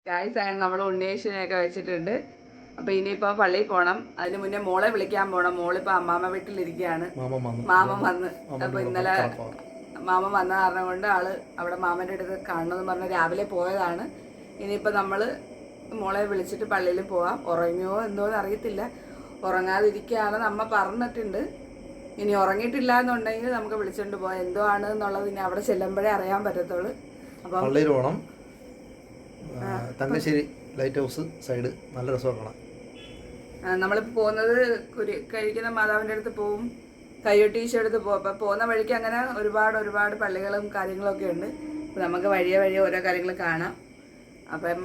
Guys അങ്ങനെ നമ്മൾ ഉണ്ണിയേശുവിനെയൊക്കെ വെച്ചിട്ടുണ്ട്. അപ്പോൾ ഇനിയിപ്പോൾ പള്ളിയിൽ പോകണം. അതിന് മുന്നേ മോളെ വിളിക്കാൻ പോകണം. മോളിപ്പോൾ അമ്മാമ്മ വീട്ടിലിരിക്കുകയാണ്. മാമൻ വന്ന് അപ്പോൾ ഇന്നലെ മാമൻ വന്ന കാരണം കൊണ്ട് ആള് അവിടെ മാമൻ്റെ അടുത്ത് കാണണമെന്ന് പറഞ്ഞ് രാവിലെ പോയതാണ്. ഇനിയിപ്പോൾ നമ്മൾ മോളെ വിളിച്ചിട്ട് പള്ളിയിൽ പോവാം. ഉറങ്ങിയോ എന്തോന്ന് അറിയത്തില്ല. ഉറങ്ങാതിരിക്കുകയാണെന്ന് അമ്മ പറഞ്ഞിട്ടുണ്ട്. ഇനി ഉറങ്ങിയിട്ടില്ല എന്നുണ്ടെങ്കിൽ നമുക്ക് വിളിച്ചുകൊണ്ട് പോകാം. എന്തോ ആണ് എന്നുള്ളത് ഇനി അവിടെ ചെല്ലുമ്പോഴേ അറിയാൻ പറ്റത്തുള്ളൂ. അപ്പം പള്ളിയിൽ പോകണം. തങ്കശ്ശേരി ലൈറ്റ് ഹൗസ് സൈഡ് നല്ല രസമാണ്. നമ്മളിപ്പോൾ പോകുന്നത് കഴിക്കുന്ന മാതാവിൻ്റെ അടുത്ത് പോവും, കയ്യൊട്ടി ഈശോ അടുത്ത് പോകും. അപ്പം പോകുന്ന വഴിക്ക് അങ്ങനെ ഒരുപാട് പള്ളികളും കാര്യങ്ങളൊക്കെ ഉണ്ട്. അപ്പം നമുക്ക് വഴിയെ ഓരോ കാര്യങ്ങൾ കാണാം. അപ്പം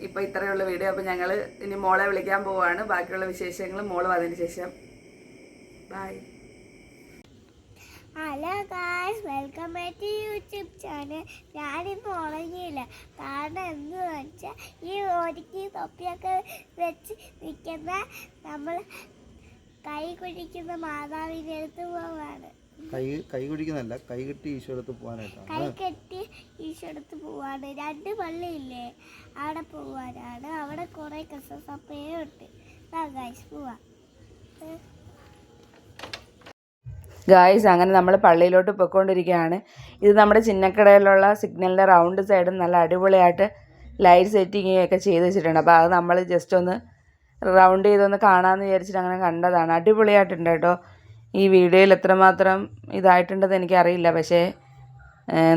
ഇപ്പോൾ ഇത്രയുള്ള വീഡിയോ. അപ്പം ഞങ്ങൾ ഇനി മോളെ വിളിക്കാൻ പോവുകയാണ്. ബാക്കിയുള്ള വിശേഷങ്ങൾ മോള് വന്നതിന് ശേഷം. Bye. Hello guys, welcome back to YouTube channel. ഞാനിപ്പോൾ ഉറങ്ങിയില്ല. കാരണം എന്ന് വെച്ചാൽ ഈ ഒരുക്കി തൊപ്പിയൊക്കെ വെച്ച് നിൽക്കുന്ന നമ്മൾ കൈ കുഴിക്കുന്ന മാതാവിൻ്റെ അടുത്ത് പോവാണ്. കൈ കുഴിക്കുന്നല്ല, കൈ കെട്ടി ഈശോ അടുത്ത് പോകാനായിട്ടാണ്. കൈ കെട്ടി ഈശോ അടുത്ത് പോവാണ്. 2 പള്ളിയില്ലേ, അവിടെ പോവാനാണ്. അവിടെ കുറേ ക്രിസ്മസ് ഉണ്ട്. ഗായ്സ് പോവാം. ഗായ്സ് അങ്ങനെ നമ്മൾ പള്ളിയിലോട്ട് പോയിക്കൊണ്ടിരിക്കുകയാണ്. ഇത് നമ്മുടെ ചിന്നക്കടയിലുള്ള സിഗ്നലിൻ്റെ റൗണ്ട് സൈഡും നല്ല അടിപൊളിയായിട്ട് ലൈറ്റ് സെറ്റിങ്ങൊക്കെ ചെയ്ത് വെച്ചിട്ടുണ്ട്. അപ്പോൾ അത് നമ്മൾ ജസ്റ്റ് ഒന്ന് റൗണ്ട് ചെയ്തൊന്ന് കാണാമെന്ന് വിചാരിച്ചിട്ട് അങ്ങനെ കണ്ടതാണ്. അടിപൊളിയായിട്ടുണ്ട് കേട്ടോ. ഈ വീഡിയോയിൽ എത്രമാത്രം ഇതായിട്ടുണ്ടെന്ന് എനിക്കറിയില്ല, പക്ഷേ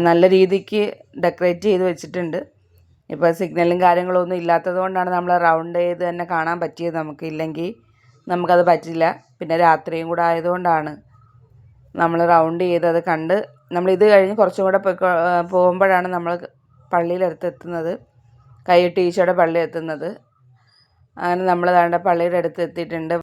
നല്ല രീതിക്ക് ഡെക്കറേറ്റ് ചെയ്ത് വെച്ചിട്ടുണ്ട്. ഇപ്പോൾ സിഗ്നലും കാര്യങ്ങളൊന്നും ഇല്ലാത്തത് കൊണ്ടാണ് നമ്മൾ റൗണ്ട് ചെയ്ത് തന്നെ കാണാൻ പറ്റിയത്. ഇല്ലെങ്കിൽ നമുക്കത് പറ്റില്ല. പിന്നെ രാത്രിയും കൂടെ ആയതുകൊണ്ടാണ് നമ്മൾ റൗണ്ട് ചെയ്ത് അത് കണ്ട്. നമ്മളിത് കഴിഞ്ഞ് കുറച്ചും കൂടെ പോകുമ്പോഴാണ് നമ്മൾ പള്ളിയിലടുത്ത് എത്തുന്നത്, കൈയ്യൊട്ടി ഈശോയുടെ പള്ളി എത്തുന്നത്. അങ്ങനെ നമ്മൾ ദാണ്ട പള്ളിയുടെ അടുത്ത് എത്തിയിട്ടുണ്ട്.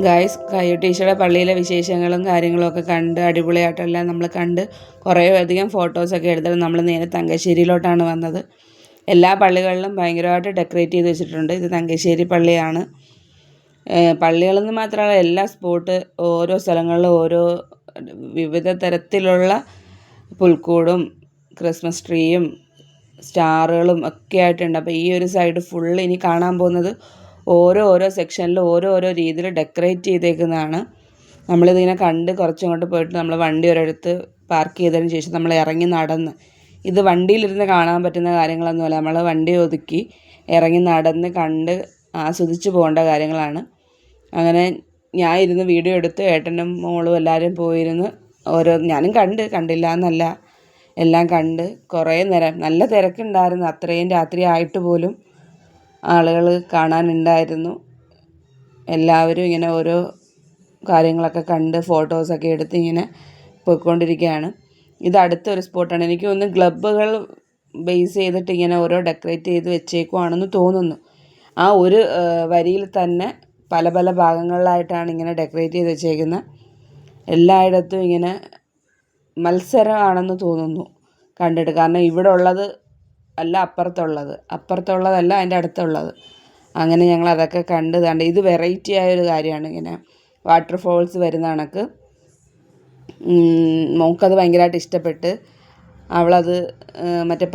ഗായ്സ് കയ്യൂട്ടീശ്വര പള്ളിയിലെ വിശേഷങ്ങളും കാര്യങ്ങളും ഒക്കെ കണ്ട് അടിപൊളിയായിട്ടെല്ലാം നമ്മൾ കണ്ട് കുറേ അധികം ഫോട്ടോസൊക്കെ എടുത്തിട്ട് നമ്മൾ നേരെ തങ്കശ്ശേരിയിലോട്ടാണ് വന്നത്. എല്ലാ പള്ളികളിലും ഭയങ്കരമായിട്ട് ഡെക്കറേറ്റ് ചെയ്ത് വെച്ചിട്ടുണ്ട്. ഇത് തങ്കശ്ശേരി പള്ളിയാണ്. പള്ളികളെന്ന് മാത്രമല്ല, എല്ലാ സ്പോട്ട് ഓരോ സ്ഥലങ്ങളിലും ഓരോ വിവിധ തരത്തിലുള്ള പുൽക്കൂടും ക്രിസ്മസ് ട്രീയും സ്റ്റാറുകളും ഒക്കെ ആയിട്ടുണ്ട്. അപ്പോൾ ഈ ഒരു സൈഡ് ഫുള്ള് ഇനി കാണാൻ പോകുന്നത് ഓരോ സെക്ഷനിലും ഓരോ രീതിയിൽ ഡെക്കറേറ്റ് ചെയ്തേക്കുന്നതാണ്. നമ്മളിതിങ്ങനെ കണ്ട് കുറച്ചങ്ങോട്ട് പോയിട്ട് നമ്മൾ വണ്ടി ഒരിടത്ത് പാർക്ക് ചെയ്തതിന് ശേഷം നമ്മൾ ഇറങ്ങി നടന്ന്, ഇത് വണ്ടിയിലിരുന്ന് കാണാൻ പറ്റുന്ന കാര്യങ്ങളൊന്നുമല്ല, നമ്മൾ വണ്ടി ഒതുക്കി ഇറങ്ങി നടന്ന് കണ്ട് ആസ്വദിച്ച് പോകേണ്ട കാര്യങ്ങളാണ്. അങ്ങനെ ഞാൻ ഇരുന്ന് വീഡിയോ എടുത്ത് ഏട്ടനും മോളും എല്ലാവരും പോയിരുന്ന് ഞാനും കണ്ടില്ല എന്നല്ല, എല്ലാം കണ്ട് കുറേ നേരം നല്ല തിരക്കുണ്ടായിരുന്നു. അത്രയും രാത്രി ആയിട്ട് പോലും ആളുകൾ കാണാനുണ്ടായിരുന്നു. എല്ലാവരും ഇങ്ങനെ ഓരോ കാര്യങ്ങളൊക്കെ കണ്ട് ഫോട്ടോസൊക്കെ എടുത്ത് ഇങ്ങനെ പോയിക്കൊണ്ടിരിക്കുകയാണ്. ഇത് അടുത്തൊരു സ്പോട്ടാണ്. എനിക്ക് തോന്നുന്നു ക്ലബ്ബുകൾ ബേസ് ചെയ്തിട്ട് ഇങ്ങനെ ഓരോ ഡെക്കറേറ്റ് ചെയ്ത് വെച്ചേക്കുവാണെന്ന് തോന്നുന്നു. ആ ഒരു വരിയിൽ തന്നെ പല പല ഭാഗങ്ങളിലായിട്ടാണ് ഇങ്ങനെ ഡെക്കറേറ്റ് ചെയ്ത് വെച്ചേക്കുന്നത്. എല്ലായിടത്തും ഇങ്ങനെ മത്സരമാണെന്ന് തോന്നുന്നു കണ്ടിട്ട്. കാരണം ഇവിടെ ഉള്ളത് അല്ല അപ്പുറത്തുള്ളതല്ല അതിൻ്റെ അടുത്തുള്ളത്. അങ്ങനെ ഞങ്ങൾ അതൊക്കെ കണ്ട് ഇത് വെറൈറ്റി ആയൊരു കാര്യമാണ്. ഇങ്ങനെ വാട്ടർ ഫോൾസ് വരുന്ന കണക്ക് മോൾക്കത് ഭയങ്കരമായിട്ട് ഇഷ്ടപ്പെട്ട് അവളത് മറ്റേ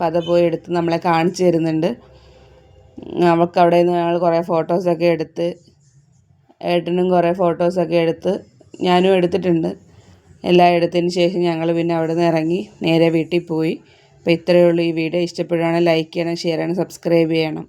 പത പോയി എടുത്ത് നമ്മളെ കാണിച്ചു തരുന്നുണ്ട്. അവൾക്ക് അവിടെ നിന്ന് ഞങ്ങൾ കുറേ ഫോട്ടോസൊക്കെ എടുത്ത്, ഏട്ടനും കുറേ ഫോട്ടോസൊക്കെ എടുത്ത്, ഞാനും എടുത്തിട്ടുണ്ട്. എല്ലാം എടുത്തതിന് ശേഷം ഞങ്ങൾ പിന്നെ അവിടെ നിന്ന് ഇറങ്ങി നേരെ വീട്ടിൽ പോയി. അപ്പോൾ ഇത്രയേ ഉള്ളൂ. ഈ വീഡിയോ ഇഷ്ടപ്പെടുകയാണെങ്കിൽ ലൈക്ക് ചെയ്യണം, ഷെയർ ചെയ്യണം, സബ്സ്ക്രൈബ് ചെയ്യണം.